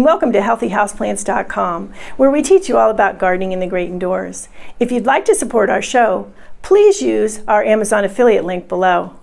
and welcome to HealthyHouseplants.com, where we teach you all about gardening in the great indoors. If you'd like to support our show, please use our Amazon affiliate link below.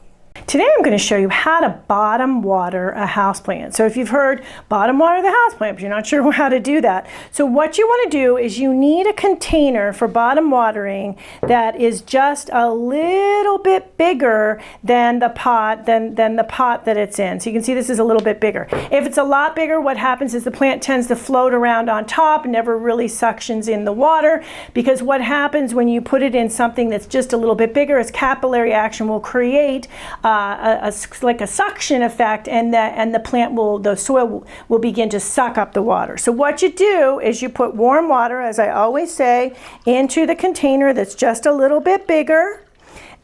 Today I'm going to show you how to bottom water a houseplant. So if you've heard bottom water the houseplant, but you're not sure how to do that. So what you want to do is you need a container for bottom watering that is just a little bit bigger than the pot that it's in. So you can see this is a little bit bigger. If it's a lot bigger, what happens is the plant tends to float around on top, never really suctions in the water, because what happens when you put it in something that's just a little bit bigger is capillary action will create like a suction effect, and the soil will begin to suck up the water. So what you do is you put warm water, as I always say, into the container that's just a little bit bigger,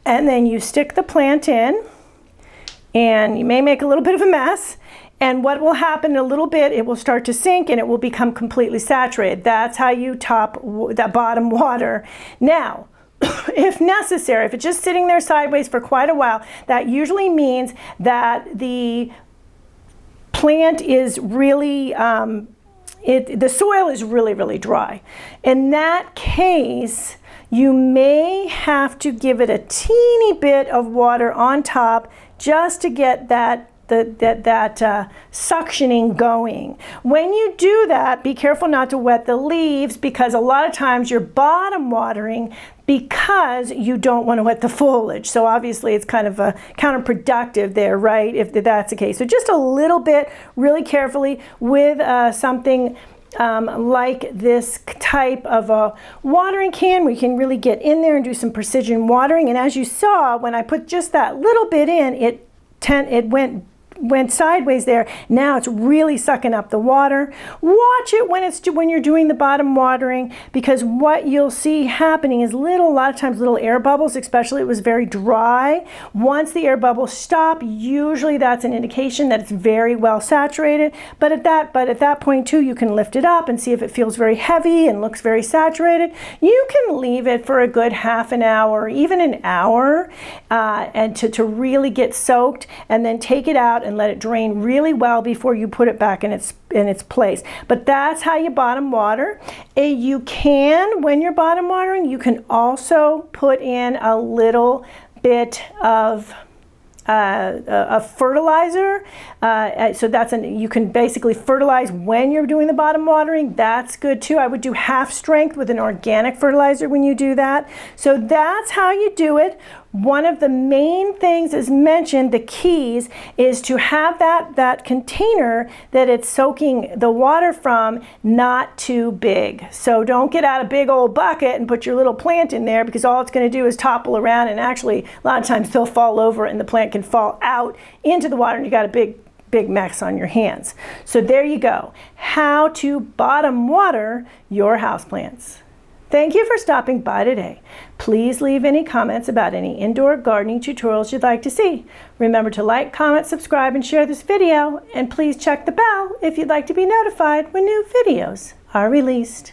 and then you stick the plant in, and you may make a little bit of a mess. And what will happen in a little bit, it will start to sink and it will become completely saturated. That's how you top that bottom water. Now, if necessary, if it's just sitting there sideways for quite a while, that usually means that the plant is really, the soil is really, really dry. In that case, you may have to give it a teeny bit of water on top just to get that suctioning going. When you do that, be careful not to wet the leaves, because a lot of times you're bottom watering because you don't want to wet the foliage. So obviously it's kind of counterproductive there, right, if that's the case. So just a little bit, really carefully, with something like this type of a watering can. We can really get in there and do some precision watering. And as you saw, when I put just that little bit in, it went sideways there. Now it's really sucking up the water. Watch it when you're doing the bottom watering, because what you'll see happening is a lot of times little air bubbles, especially if it was very dry. Once the air bubbles stop, usually that's an indication that it's very well saturated. But at that point too, you can lift it up and see if it feels very heavy and looks very saturated. You can leave it for a good half an hour, or even an hour, and to really get soaked, and then take it out and let it drain really well before you put it back in its place. But that's how you bottom water. You can, when you're bottom watering, you can also put in a little bit of a fertilizer. So you can basically fertilize when you're doing the bottom watering. That's good too. I would do half strength with an organic fertilizer when you do that. So that's how you do it. One of the main things, as mentioned, the keys, is to have that container that it's soaking the water from not too big. So don't get out a big old bucket and put your little plant in there, because all it's going to do is topple around, and actually a lot of times they'll fall over and the plant can fall out into the water, and you got a big mess on your hands. So there you go. How to bottom water your houseplants. Thank you for stopping by today. Please leave any comments about any indoor gardening tutorials you'd like to see. Remember to like, comment, subscribe, and share this video. And please check the bell if you'd like to be notified when new videos are released.